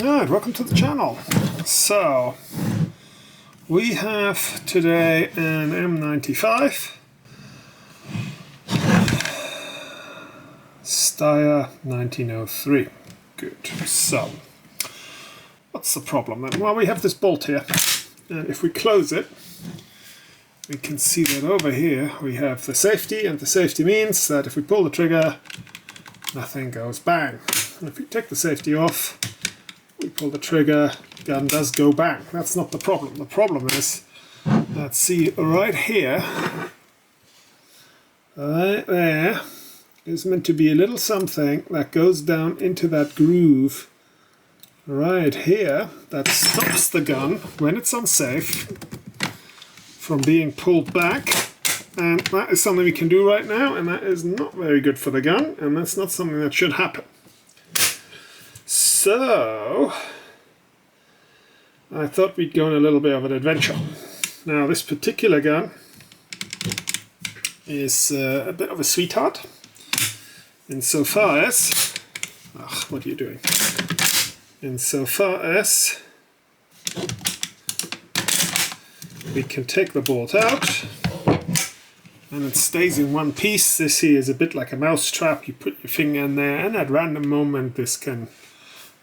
Alright, welcome to the channel. So, we have today an M95 Steyr 1903. Good. So, what's the problem then? Well, we have this bolt here, and if we close it, we can see that over here we have the safety, and the safety means that if we pull the trigger, nothing goes bang. And if we take the safety off, we pull the trigger, gun does go bang. That's not the problem. The problem is, let's see, right here, right there, is meant to be a little something that goes down into that groove right here that stops the gun when it's unsafe from being pulled back. And that is something we can do right now, and that is not very good for the gun, and that's not something that should happen. So, I thought we'd go on a little bit of an adventure. Now, this particular gun is a bit of a sweetheart, insofar as, what are you doing? Insofar as we can take the bolt out, and it stays in one piece. This here is a bit like a mouse trap. You put your finger in there, and at random moment this can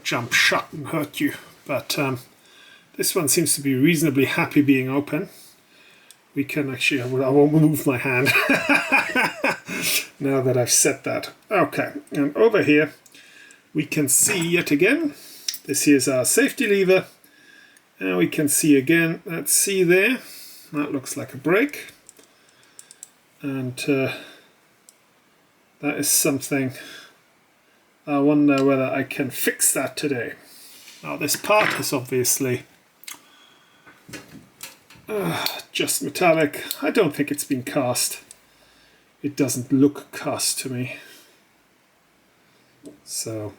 jump shut and hurt you. But this one seems to be reasonably happy being open. We can actually, I won't move my hand now that I've set that. Okay, and over here we can see yet again, this here's our safety lever, and we can see again, let's see there, that looks like a brake, and that is something. I wonder whether I can fix that today. Now, this part is obviously just metallic. I don't think it's been cast. It doesn't look cast to me. So,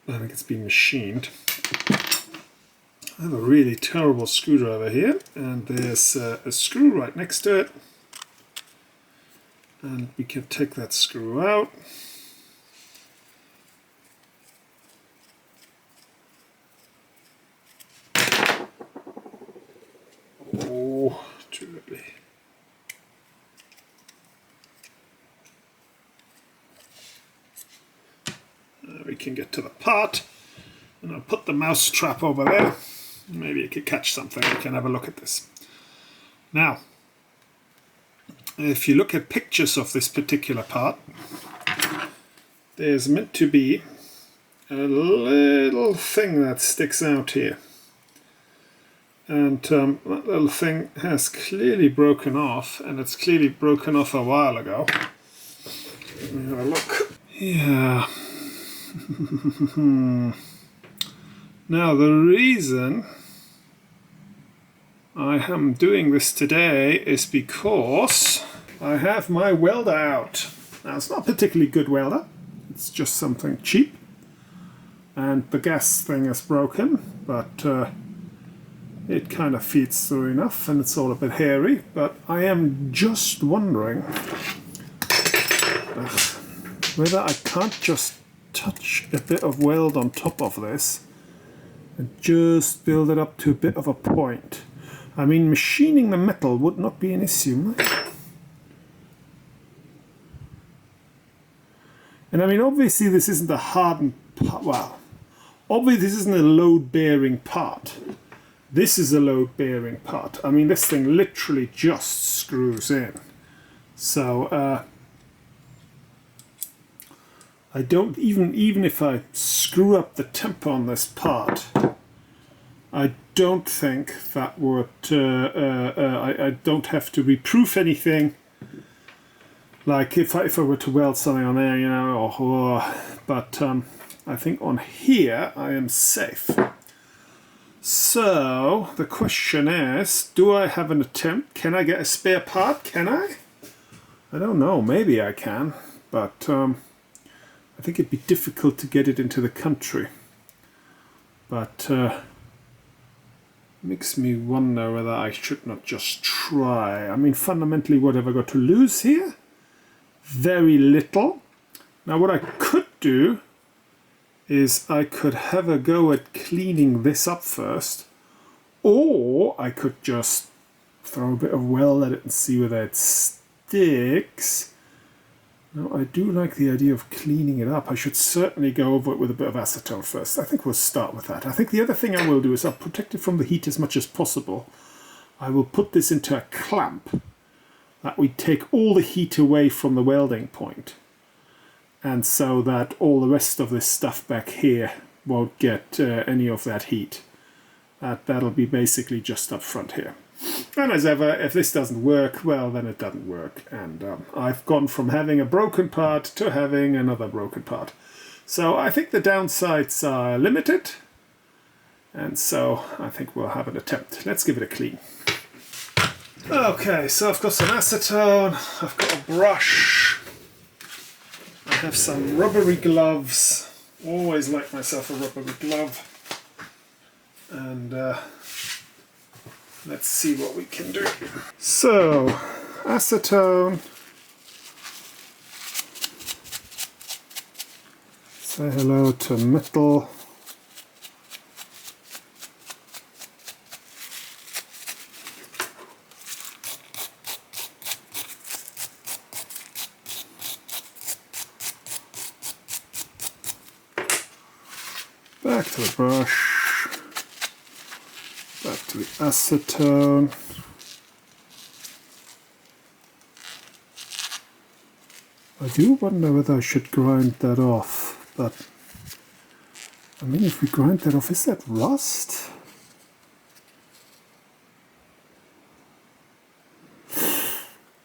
I think it's been machined. I have a really terrible screwdriver here, and there's a screw right next to it. And we can take that screw out. Oh, too early. We can get to the part, and I'll put the mouse trap over there. Maybe it could catch something. We can have a look at this. Now, if you look at pictures of this particular part, there's meant to be a little thing that sticks out here. And that little thing has clearly broken off, and it's clearly broken off a while ago. Let me have a look. Yeah. Now, the reason I am doing this today is because I have my welder out. Now, it's not a particularly good welder. It's just something cheap. And the gas thing is broken, but it kind of feeds through enough, and it's all a bit hairy, but I am just wondering whether I can't just touch a bit of weld on top of this and just build it up to a bit of a point. I mean, machining the metal would not be an issue. And I mean, obviously this isn't a hardened part. Well, obviously this isn't a load-bearing part. This is a load-bearing part. I mean, this thing literally just screws in. So, I don't even if I screw up the temper on this part, I don't think that would. I don't have to reproof anything. Like if I were to weld something on there, you know, but I think on here I am safe. So, the question is, do I have an attempt? Can I get a spare part? Can I? I don't know, maybe I can, but I think it'd be difficult to get it into the country. But makes me wonder whether I should not just try. I mean, fundamentally, what have I got to lose here? Very little. Now, what I could do is I could have a go at cleaning this up first, or I could just throw a bit of weld at it and see whether it sticks. Now, I do like the idea of cleaning it up. I should certainly go over it with a bit of acetone first. I think we'll start with that. I think the other thing I will do is I'll protect it from the heat as much as possible. I will put this into a clamp that we take all the heat away from the welding point, and so that all the rest of this stuff back here won't get any of that heat. That'll be basically just up front here. And as ever, if this doesn't work, well, then it doesn't work. And I've gone from having a broken part to having another broken part. So I think the downsides are limited. And so I think we'll have an attempt. Let's give it a clean. Okay, so I've got some acetone, I've got a brush, I have some rubbery gloves. Always like myself a rubbery glove. And let's see what we can do. So, acetone. Say hello to metal. Back to the brush. Back to the acetone. I do wonder whether I should grind that off, but I mean, if we grind that off, is that rust?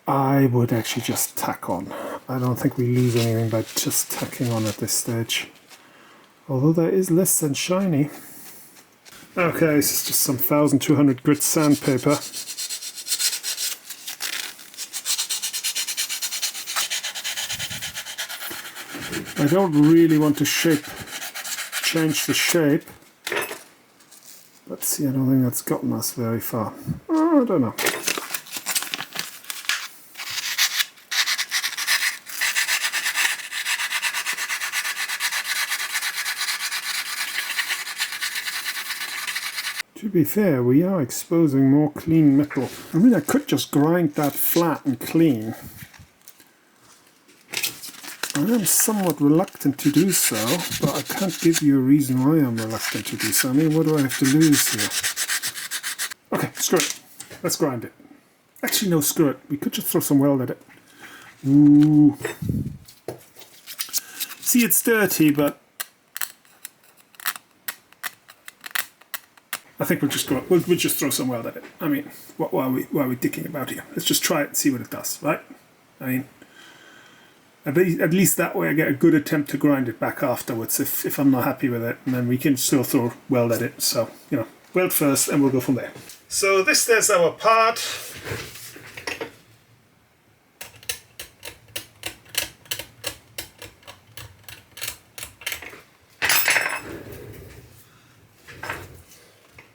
I would actually just tack on. I don't think we lose anything by just tacking on at this stage. Although that is less than shiny. Okay, this is just some 1200 grit sandpaper. I don't really want to change the shape. But see, I don't think that's gotten us very far. Oh, I don't know. To be fair, we are exposing more clean metal. I mean, I could just grind that flat and clean. I am somewhat reluctant to do so, but I can't give you a reason why I'm reluctant to do so. I mean, what do I have to lose here? Okay, screw it. Let's grind it. Actually, no, screw it. We could just throw some weld at it. Ooh. See, it's dirty, but I think we'll just go. We'll just throw some weld at it. I mean, why are we dicking about here? Let's just try it and see what it does, right? I mean, at least that way I get a good attempt to grind it back afterwards if I'm not happy with it, and then we can still throw weld at it. So, you know, weld first and we'll go from there. So there's our part.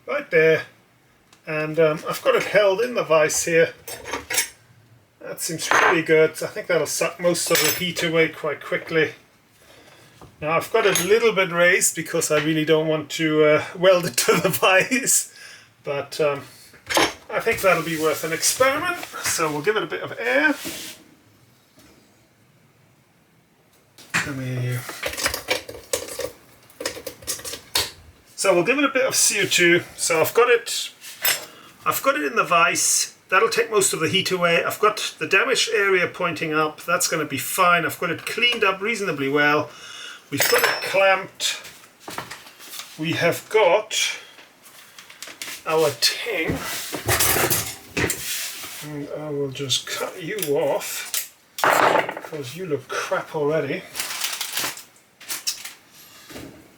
Right there. And I've got it held in the vise here. That seems pretty good. I think that'll suck most of the heat away quite quickly. Now I've got it a little bit raised because I really don't want to weld it to the vise, but I think that'll be worth an experiment. So we'll give it a bit of air. Come here. So we'll give it a bit of CO2. So I've got it in the vise. That'll take most of the heat away. I've got the damaged area pointing up. That's going to be fine. I've got it cleaned up reasonably well. We've got it clamped. We have got our ting. And I will just cut you off because you look crap already.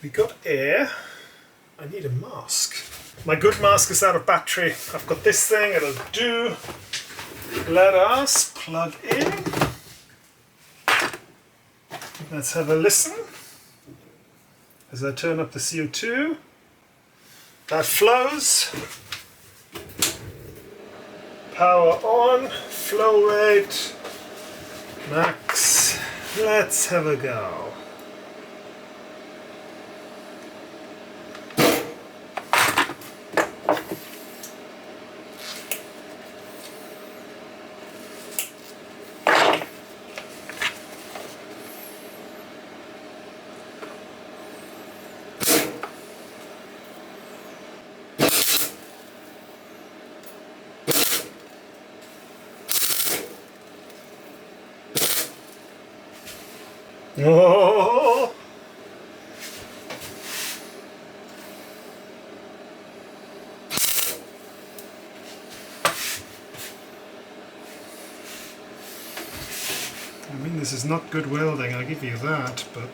We got air. I need a mask. My good mask is out of battery. I've got this thing, it'll do. Let us plug in. Let's have a listen. As I turn up the CO2. That flows. Power on, flow rate, max. Let's have a go. Oh! I mean, this is not good welding, I'll give you that, but...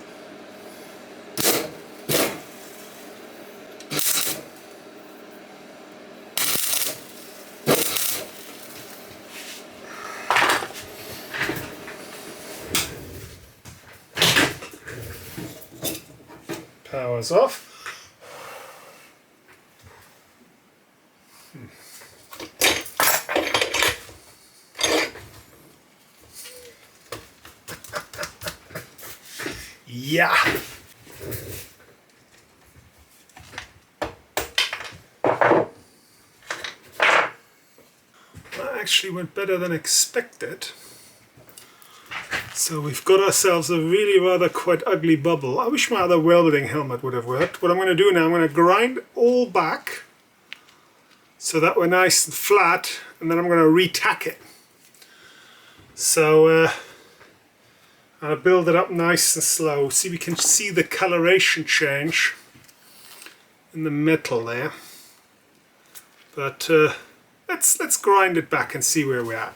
Power's off. Yeah. That actually went better than expected. So we've got ourselves a really rather quite ugly bubble. I wish my other welding helmet would have worked. What I'm going to do now, I'm going to grind all back so that we're nice and flat, and then I'm going to re-tack it. So I'll build it up nice and slow. See, we can see the coloration change in the metal there. But let's grind it back and see where we're at.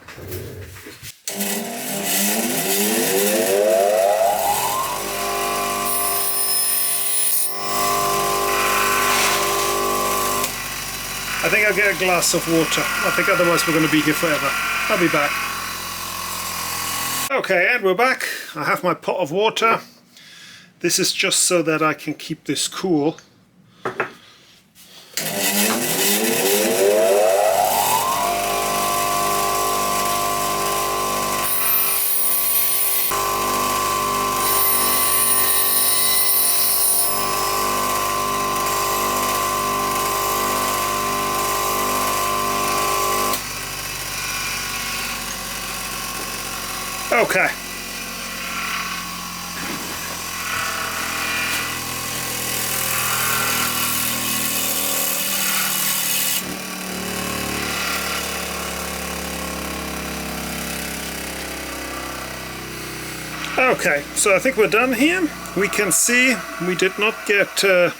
I think I'll get a glass of water. I think otherwise we're going to be here forever. I'll be back. Okay, and we're back. I have my pot of water. This is just so that I can keep this cool. Okay. Okay, so I think we're done here. We can see we did not get a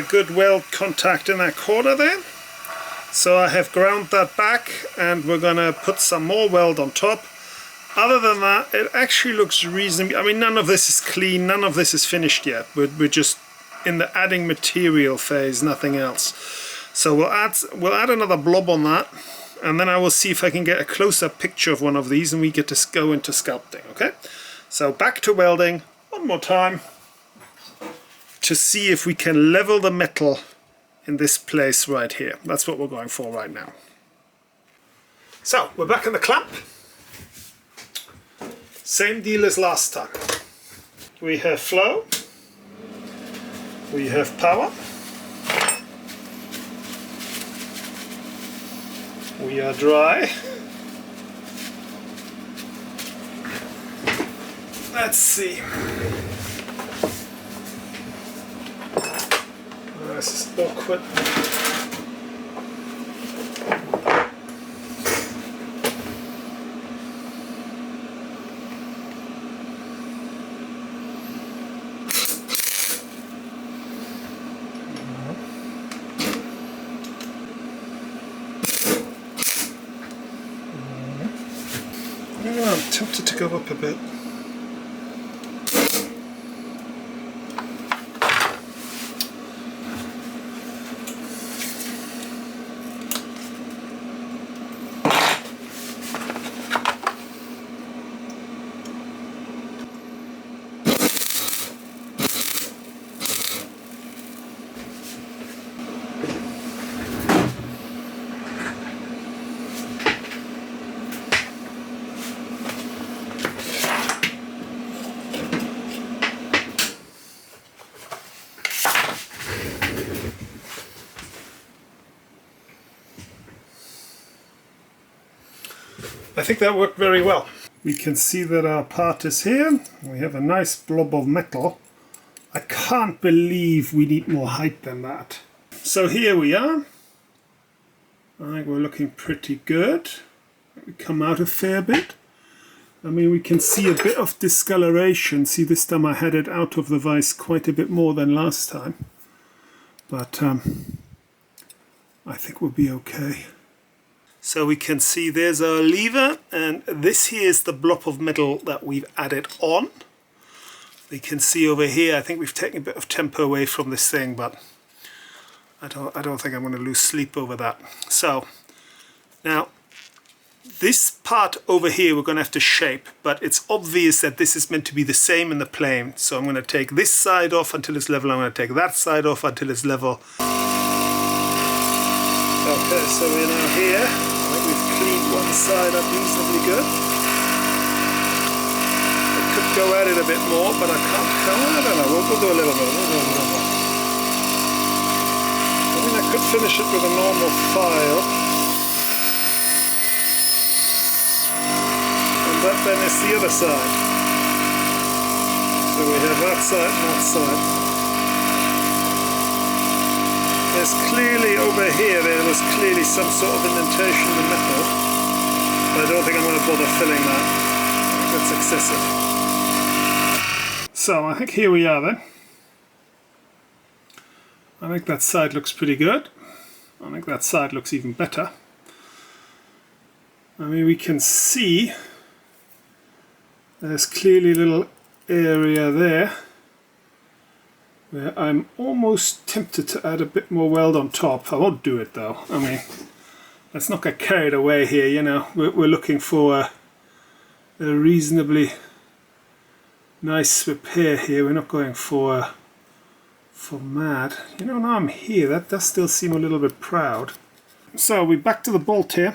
good weld contact in that corner there. So I have ground that back and we're gonna put some more weld on top. Other than that, it actually looks reasonably... I mean, none of this is clean, none of this is finished yet. We're just in the adding material phase, nothing else. So we'll add another blob on that, and then I will see if I can get a closer picture of one of these and we get to go into sculpting, okay? So back to welding one more time to see if we can level the metal in this place right here. That's what we're going for right now. So, we're back in the clamp. Same deal as last time. We have flow, we have power, we are dry. Let's see. This is awkward. I'm tempted to go up a bit. I think that worked very well. We can see that our part is here. We have a nice blob of metal. I can't believe we need more height than that. So here we are. I think we're looking pretty good. We come out a fair bit. I mean, we can see a bit of discoloration. See, this time I had it out of the vise quite a bit more than last time. But I think we'll be okay. So we can see there's our lever, and this here is the blob of metal that we've added on. We can see over here, I think we've taken a bit of tempo away from this thing, but I don't think I'm going to lose sleep over that. So now this part over here we're going to have to shape, but it's obvious that this is meant to be the same in the plane. So I'm going to take this side off until it's level. I'm going to take that side off until it's level. Okay, so we're now here. I think we've cleaned one side up reasonably good. I could go at it a bit more, but I can't come. I don't know. We'll do a little bit. I mean, I could finish it with a normal file. And that then is the other side. So we have that side and that side. There's clearly over here, there was clearly some sort of indentation in the metal. But I don't think I'm going to bother filling that. I think that's excessive. So I think here we are then. I think that side looks pretty good. I think that side looks even better. I mean, we can see there's clearly a little area there where I'm almost tempted to add a bit more weld on top. I won't do it though. I mean, let's not get carried away here, you know. We're looking for a reasonably nice repair here. We're not going for mad. You know, now I'm here, that does still seem a little bit proud. So we're back to the bolt here.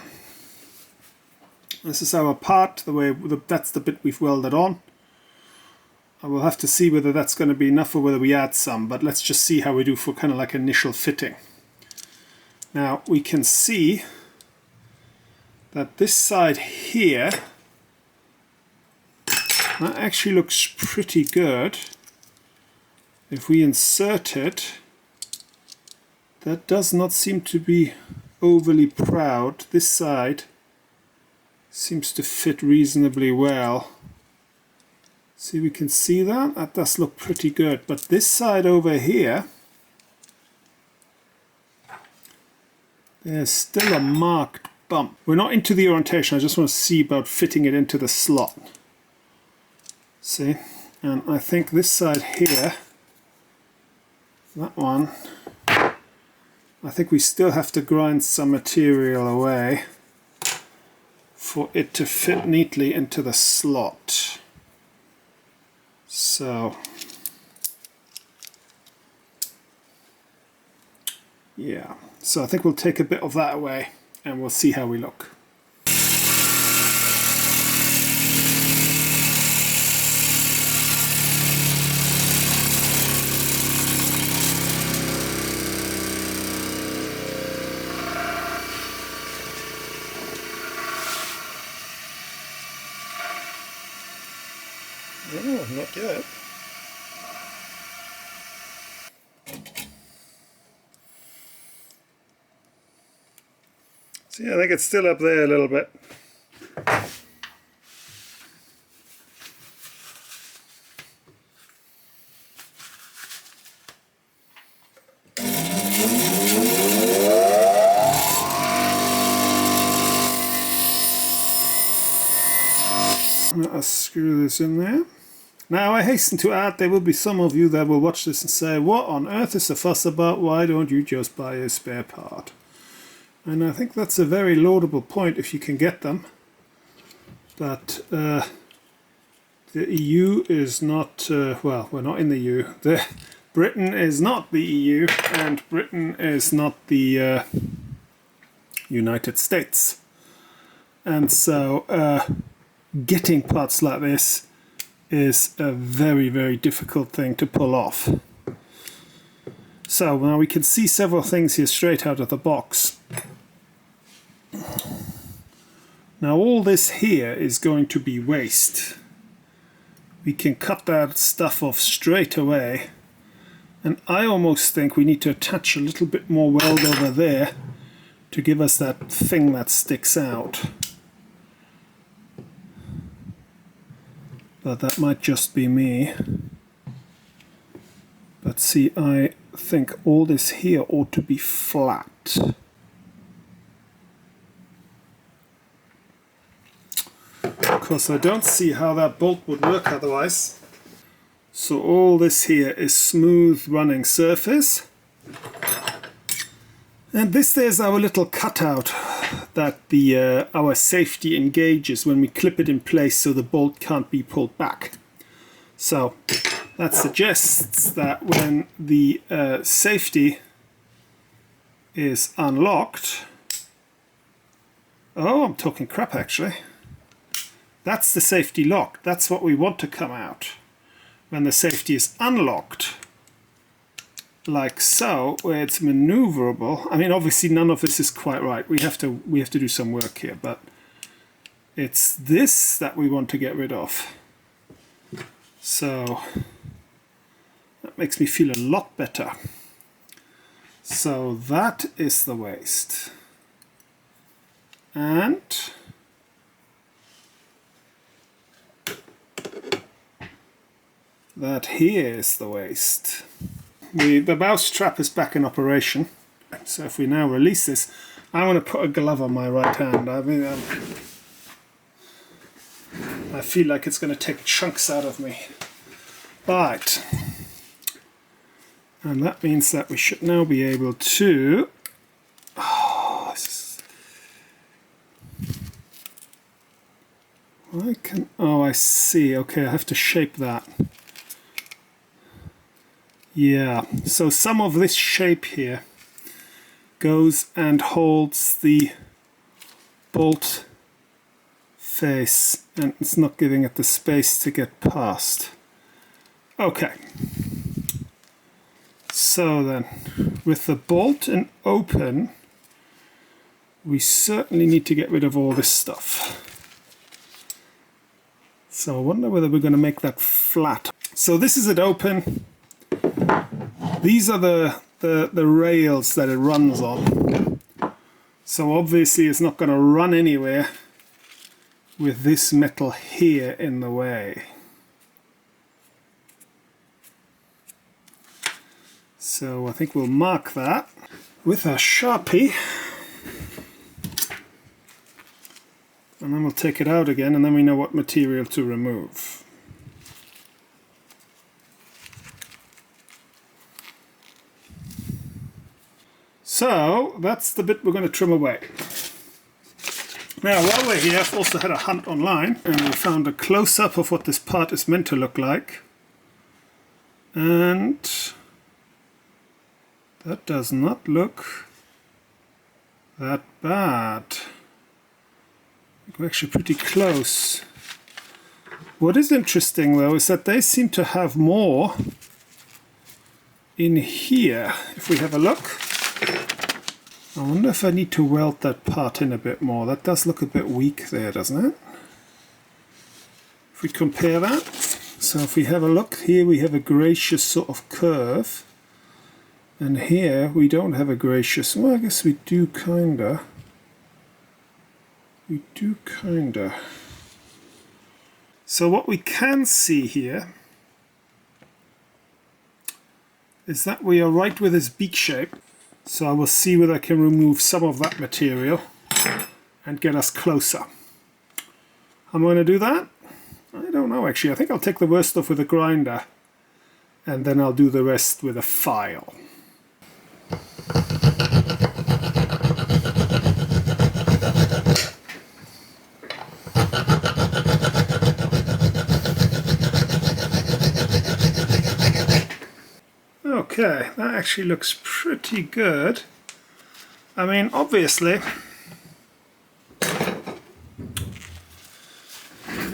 This is our part, that's the bit we've welded on. I will have to see whether that's going to be enough or whether we add some, but let's just see how we do for kind of like initial fitting. Now we can see that this side here, that actually looks pretty good. If we insert it, that does not seem to be overly proud. This side seems to fit reasonably well. See, we can see that? That does look pretty good. But this side over here, there's still a marked bump. We're not into the orientation, I just want to see about fitting it into the slot. See? And I think this side here, that one, I think we still have to grind some material away for it to fit neatly into the slot. So, yeah, so I think we'll take a bit of that away and we'll see how we look. Oh, not yet. See, I think it's still up there a little bit. Let us screw this in there. Now I hasten to add, there will be some of you that will watch this and say, what on earth is the fuss about? Why don't you just buy a spare part? And I think that's a very laudable point if you can get them. But the EU is not, well, we're not in the EU. Britain is not the EU, and Britain is not the United States. And so getting parts like this is a very, very difficult thing to pull off. So now we can see several things here straight out of the box. Now all this here is going to be waste. We can cut that stuff off straight away, and I almost think we need to attach a little bit more weld over there to give us that thing that sticks out. but that might just be me. But see, I think all this here ought to be flat. Because I don't see how that bolt would work otherwise. So all this here is smooth running surface. And this there's our little cutout that our safety engages when we clip it in place so the bolt can't be pulled back. So that suggests that when the safety is unlocked, oh, I'm talking crap actually. That's the safety lock. That's what we want to come out. When the safety is unlocked, like so, where it's maneuverable. I mean, obviously none of this is quite right. We have to do some work here, but it's this that we want to get rid of. So that makes me feel a lot better. So that is the waste. And that here is the waste. The mouse trap is back in operation. So if we now release this, I want to put a glove on my right hand. I mean, I feel like it's going to take chunks out of me. Right. And that means that we should now be able to... Oh, I see. Okay, I have to shape that. Yeah, so some of this shape here goes and holds the bolt face, and it's not giving it the space to get past. Okay, so then with the bolt and open, we certainly need to get rid of all this stuff. So I wonder whether we're going to make that flat. So this is it open. These are the rails that it runs on. So obviously it's not going to run anywhere with this metal here in the way. So I think we'll mark that with our Sharpie. And then we'll take it out again, and then we know what material to remove. So that's the bit we're going to trim away. Now while we're here, I've also had a hunt online and we found a close-up of what this part is meant to look like. And that does not look that bad. We're actually pretty close. What is interesting though is that they seem to have more in here. If we have a look, I wonder if I need to weld that part in a bit more. That does look a bit weak there, doesn't it? If we compare that, so if we have a look, here we have a gracious sort of curve, and here we don't have a gracious, well I guess we do kinda. We do kinda. So what we can see here is that we are right with this beak shape. So I will see whether I can remove some of that material and get us closer. I'm going to do that? I don't know actually. I think I'll take the worst off with a grinder and then I'll do the rest with a file. Okay, that actually looks pretty good. I mean, obviously,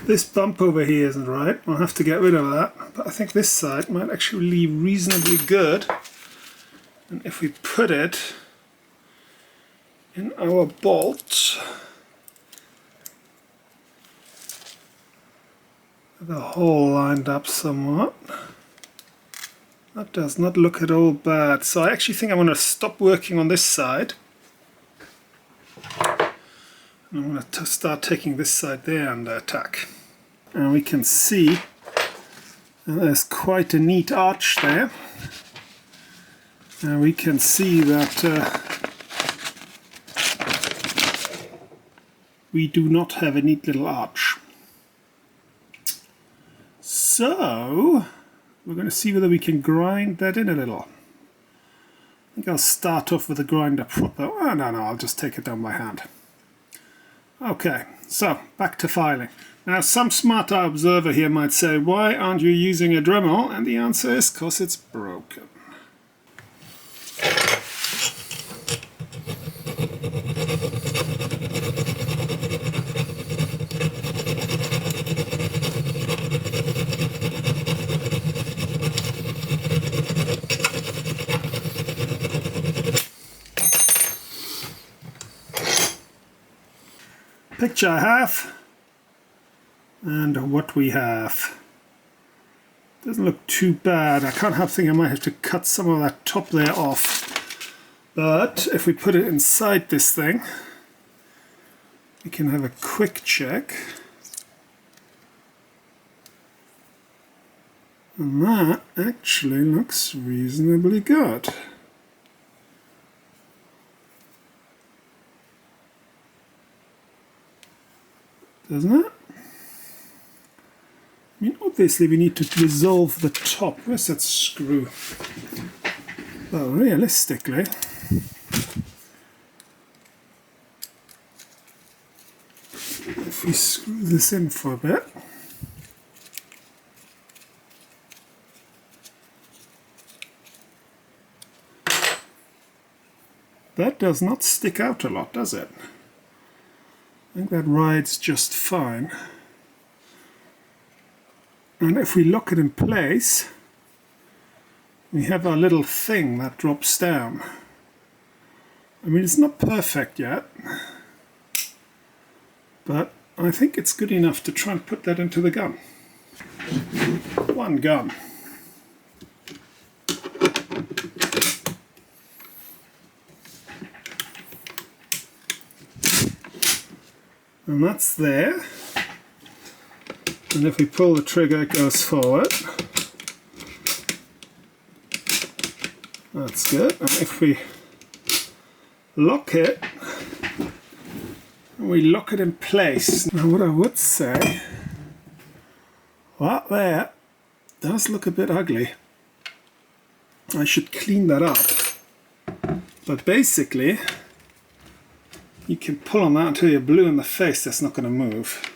this bump over here isn't right. I'll have to get rid of that. But I think this side might actually be reasonably good. And if we put it in our bolt, the hole lined up somewhat. That does not look at all bad. So I actually think I'm going to stop working on this side. And I'm going to start taking this side there under attack. and we can see there's quite a neat arch there. And we can see that we do not have a neat little arch. So we're going to see whether we can grind that in a little. I think I'll start off with a grinder proper. Oh, no, I'll just take it down by hand. Okay, so back to filing. Now, some smart observer here might say, why aren't you using a Dremel? And the answer is because it's broken. Picture I have and what we have. Doesn't look too bad. I can't help thinking I might have to cut some of that top there off. But if we put it inside this thing, we can have a quick check. And that actually looks reasonably good. Doesn't it? I mean, obviously we need to resolve the top. Where's that screw? Well, realistically, if we screw this in for a bit, that does not stick out a lot, does it? I think that rides just fine. And if we lock it in place, we have our little thing that drops down. I mean, it's not perfect yet, but I think it's good enough to try and put that into the gun. One gun. And that's there. And if we pull the trigger, it goes forward. That's good. And if we lock it, we lock it in place. Now what I would say, that there does look a bit ugly. I should clean that up. But basically, you can pull on that until you're blue in the face. That's not going to move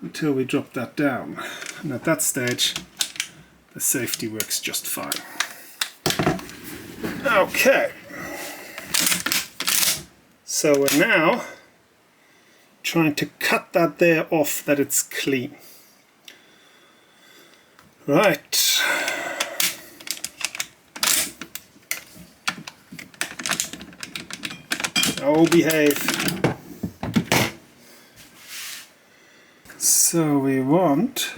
until we drop that down. And at that stage, the safety works just fine. Okay. So we're now trying to cut that there off that it's clean. Right. Oh, behave. So we want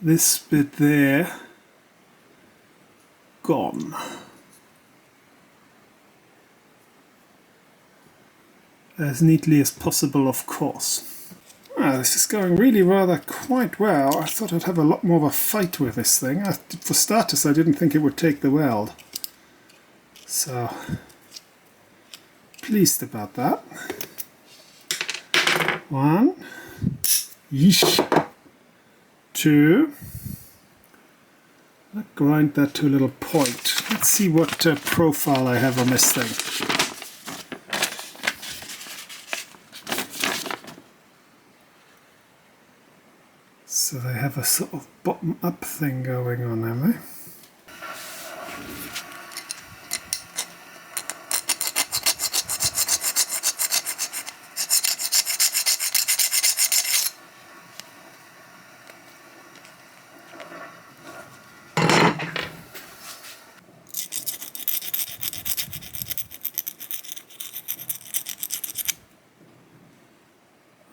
this bit there gone. As neatly as possible, of course. Well, this is going really rather quite well. I thought I'd have a lot more of a fight with this thing. For starters, I didn't think it would take the weld. So pleased about that. One, yeesh, two. I'll grind that to a little point. Let's see what profile I have on this thing. So they have a sort of bottom-up thing going on, have they?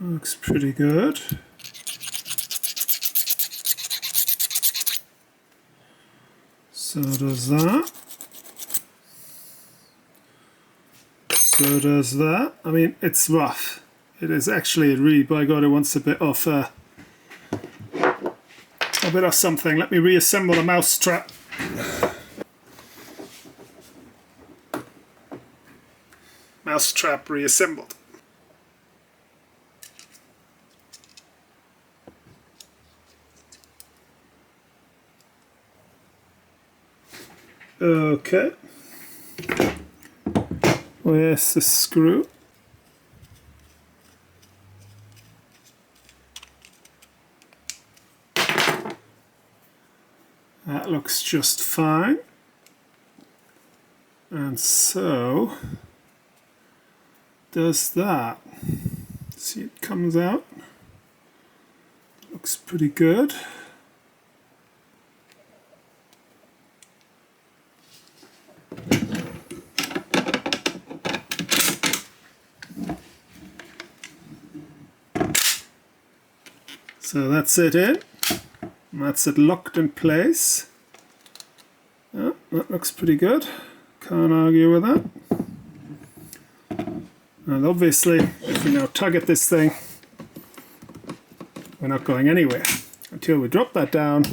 Looks pretty good. So does that. So does that. I mean, it's rough. It is actually, it really, by God, it wants a bit of something. Let me reassemble the mouse trap. Mouse trap reassembled. Okay. Where's the screw? That looks just fine. And so does that. See, it comes out. Looks pretty good. So that's it in. That's it locked in place. Oh, that looks pretty good. Can't argue with that. And obviously, if we now tug at this thing, we're not going anywhere until we drop that down,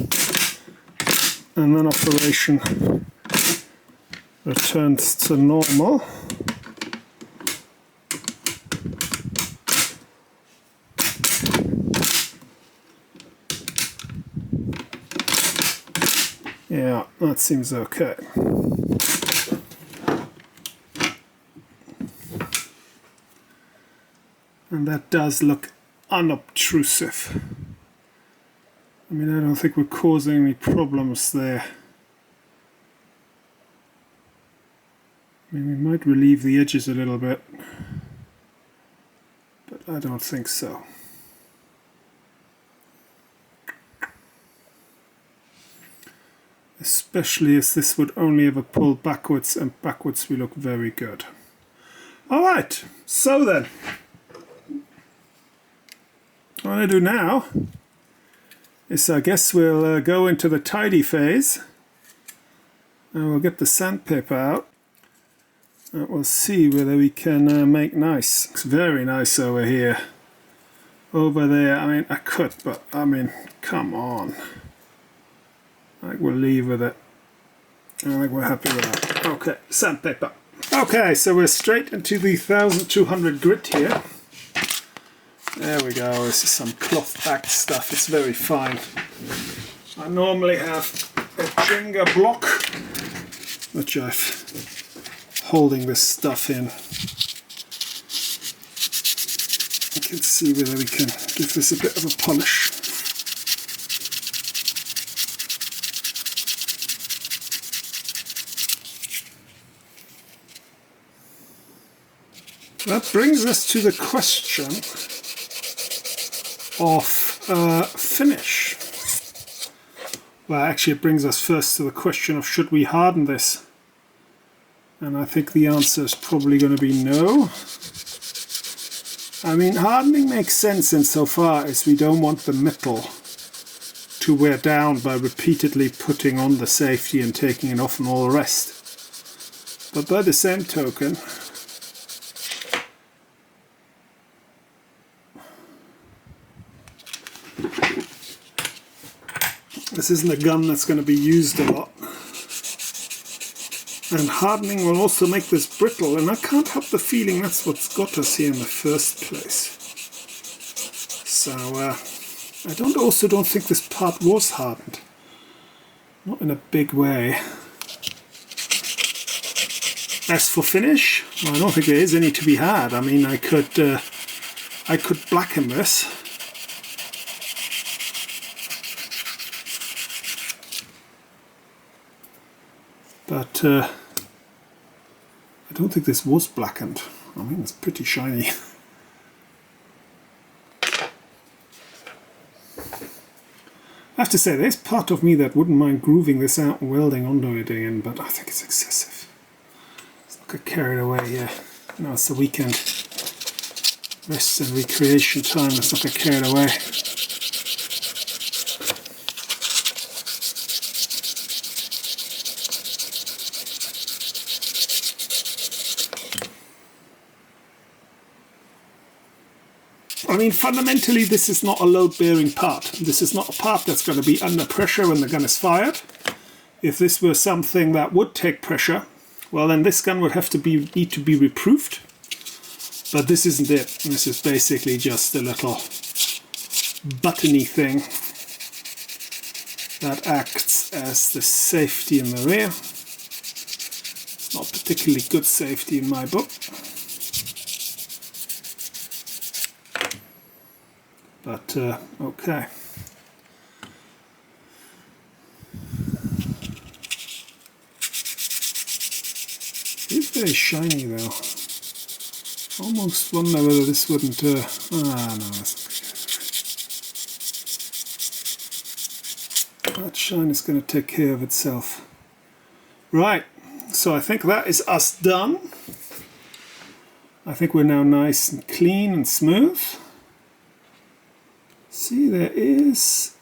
and then operation returns to normal. Yeah, that seems okay. And that does look unobtrusive. I mean, I don't think we're causing any problems there. I mean, we might relieve the edges a little bit, but I don't think so. Especially as this would only ever pull backwards, and backwards we look very good. Alright, so then, what I do now is I guess we'll go into the tidy phase, and we'll get the sandpaper out, and we'll see whether we can make nice. It's very nice over here. Over there, I mean, I could, but I mean, come on. I think we'll leave with it. I think we're happy with that. Okay, sandpaper. Okay, so we're straight into the 1200 grit here. There we go. This is some cloth-backed stuff. It's very fine. I normally have a Jenga block, which I've holding this stuff in. You can see whether we can give this a bit of a polish. That brings us to the question of finish. Well, actually it brings us first to the question of should we harden this? And I think the answer is probably going to be no. I mean, hardening makes sense insofar as we don't want the metal to wear down by repeatedly putting on the safety and taking it off and all the rest. But by the same token, this isn't a gun that's going to be used a lot. And hardening will also make this brittle, and I can't help the feeling that's what's got us here in the first place. So I don't think this part was hardened. Not in a big way. As for finish, well, I don't think there is any to be had. I mean, I could blacken this. But I don't think this was blackened. I mean, it's pretty shiny. I have to say, there's part of me that wouldn't mind grooving this out and welding onto it again, but I think it's excessive. Let's not get carried away here. You know, it's the weekend. Rest and recreation time. Let's not get carried away. I mean, fundamentally, this is not a load-bearing part. This is not a part that's going to be under pressure when the gun is fired. If this were something that would take pressure, well, then this gun would have to need to be reproofed. But this isn't it. This is basically just a little buttony thing that acts as the safety in the rear. It's not particularly good safety in my book. But, okay. It's very shiny though. Almost wonder whether this wouldn't, no, that's okay. That shine is going to take care of itself. Right, so I think that is us done. I think we're now nice and clean and smooth. See, there is,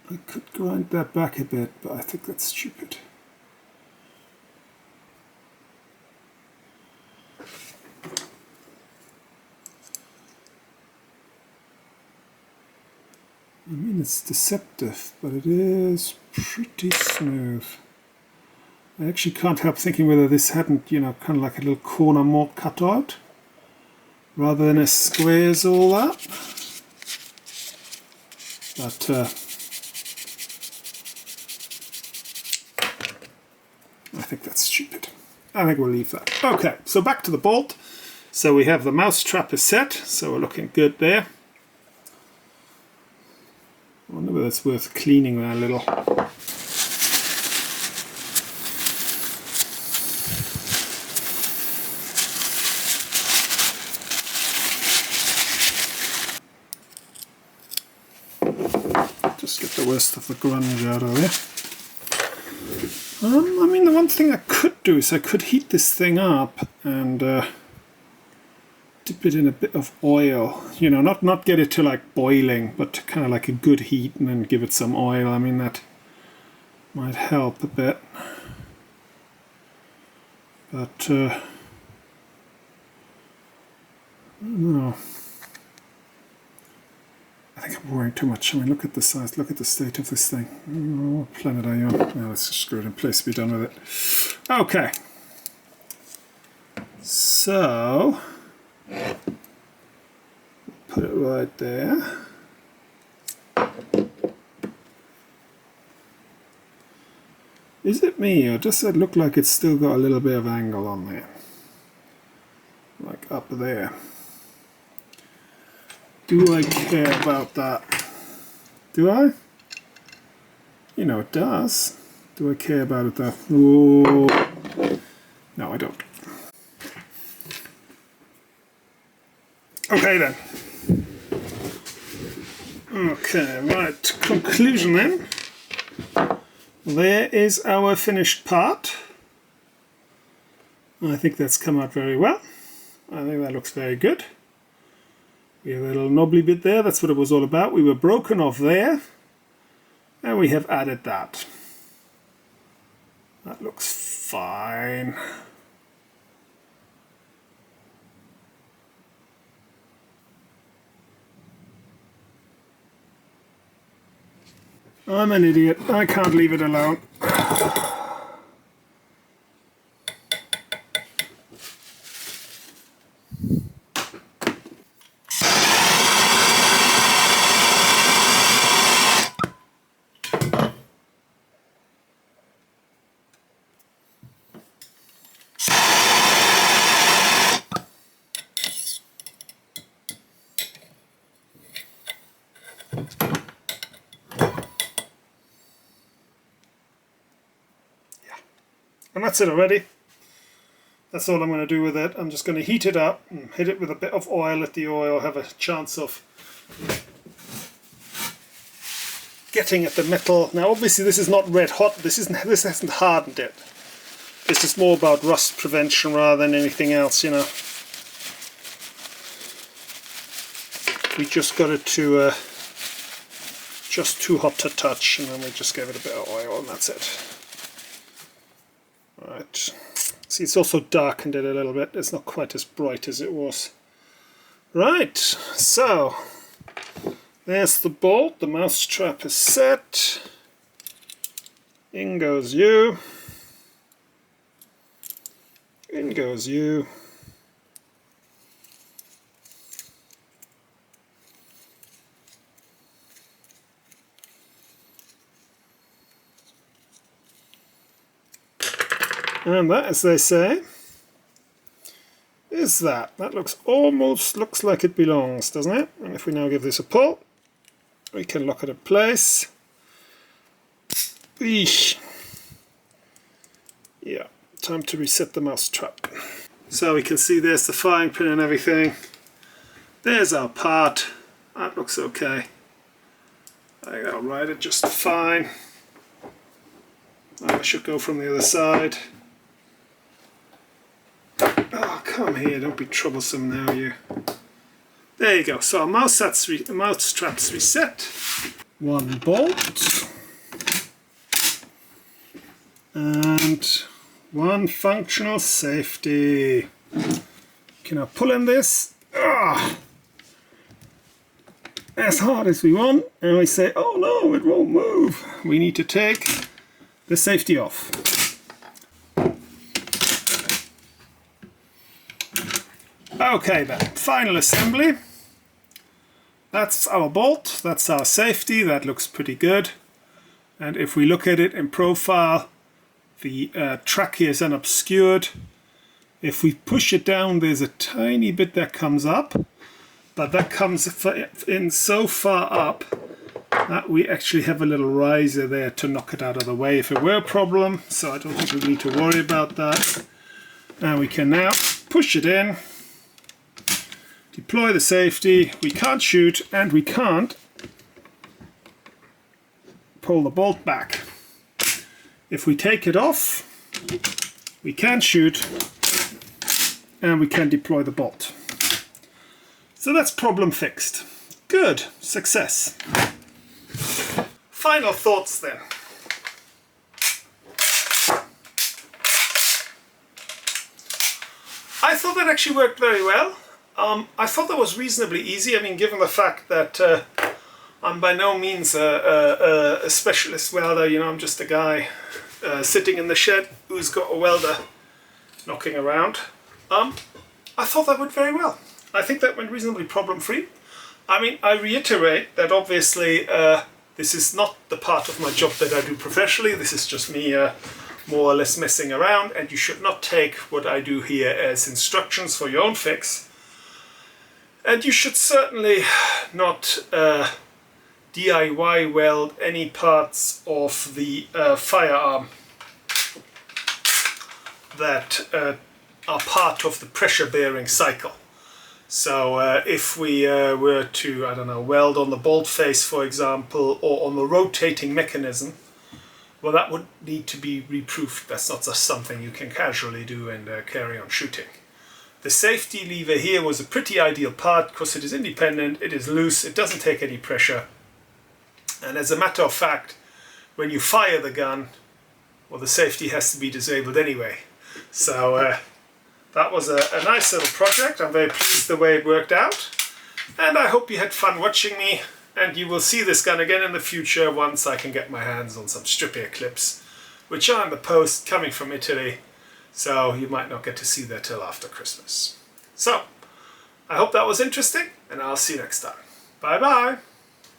I could grind that back a bit, but I think that's stupid. I mean, it's deceptive, but it is pretty smooth. I actually can't help thinking whether this hadn't, you know, kind of like a little corner more cut out, rather than as square as all that. But I think that's stupid. I think we'll leave that. Okay, so back to the bolt. So we have the mouse trap is set, so we're looking good there. I wonder whether it's worth cleaning that a little. Just get the worst of the grunge out of there. I mean, the one thing I could do is I could heat this thing up and dip it in a bit of oil. You know, not get it to like boiling, but kind of like a good heat, and then give it some oil. I mean, that might help a bit. But I don't know. I think I'm worrying too much. I mean, look at the size, look at the state of this thing. Oh, what planet are you on? Now let's just screw it in place, be done with it. Okay. So, put it right there. Is it me, or does it look like it's still got a little bit of angle on there? Like up there. Do I care about that? Do I? You know, it does. Do I care about it though? Ooh. No, I don't. Okay then. Okay, right. Conclusion then. There is our finished part. I think that's come out very well. I think that looks very good. We have a little knobbly bit there, that's what it was all about. We were broken off there, and we have added that. That looks fine. I'm an idiot, I can't leave it alone. And that's it already. That's all I'm going to do with it. I'm just going to heat it up and hit it with a bit of oil. Let the oil have a chance of getting at the metal. Now obviously this is not red hot. This hasn't hardened it. This is more about rust prevention rather than anything else, you know. We just got it to just too hot to touch, and then we just gave it a bit of oil and that's it. Right. See, it's also darkened it a little bit. It's not quite as bright as it was Right, so there's the bolt, the mouse trap is set. In goes you. In goes you. And that, as they say, is that. That almost looks like it belongs, doesn't it? And if we now give this a pull, we can lock it in place. Eesh. Yeah, time to reset the mouse trap. So we can see there's the firing pin and everything. There's our part. That looks okay. I think I'll ride it just fine. I should go from the other side. Oh, come here, don't be troublesome now, you. There you go, so our mouse trap's reset. One bolt. And one functional safety. Can I pull in this? As hard as we want, and we say, oh no, it won't move. We need to take the safety off. Okay then, final assembly. That's our bolt, that's our safety, that looks pretty good. And if we look at it in profile, the track here is unobscured. If we push it down, there's a tiny bit that comes up, but that comes in so far up that we actually have a little riser there to knock it out of the way if it were a problem, so I don't think we need to worry about that. And we can now push it in, deploy the safety. We can't shoot and we can't pull the bolt back. If we take it off, we can shoot and we can deploy the bolt. So that's problem fixed. Good, success. Final thoughts then. I thought that actually worked very well. I thought that was reasonably easy. I mean, given the fact that I'm by no means a specialist welder, you know, I'm just a guy sitting in the shed who's got a welder knocking around. I thought that went very well. I think that went reasonably problem-free. I mean, I reiterate that obviously this is not the part of my job that I do professionally. This is just me more or less messing around, and you should not take what I do here as instructions for your own fix. And you should certainly not DIY weld any parts of the firearm that are part of the pressure bearing cycle. So if we were to, I don't know, weld on the bolt face, for example, or on the rotating mechanism, well, that would need to be reproofed. That's not just something you can casually do and carry on shooting. The safety lever here was a pretty ideal part because it is independent, it is loose, it doesn't take any pressure. And as a matter of fact, when you fire the gun, well, the safety has to be disabled anyway. So that was a nice little project. I'm very pleased the way it worked out. And I hope you had fun watching me. And you will see this gun again in the future once I can get my hands on some strip ear clips, which are in the post coming from Italy. So you might not get to see that till after Christmas. So I hope that was interesting, and I'll see you next time. Bye bye.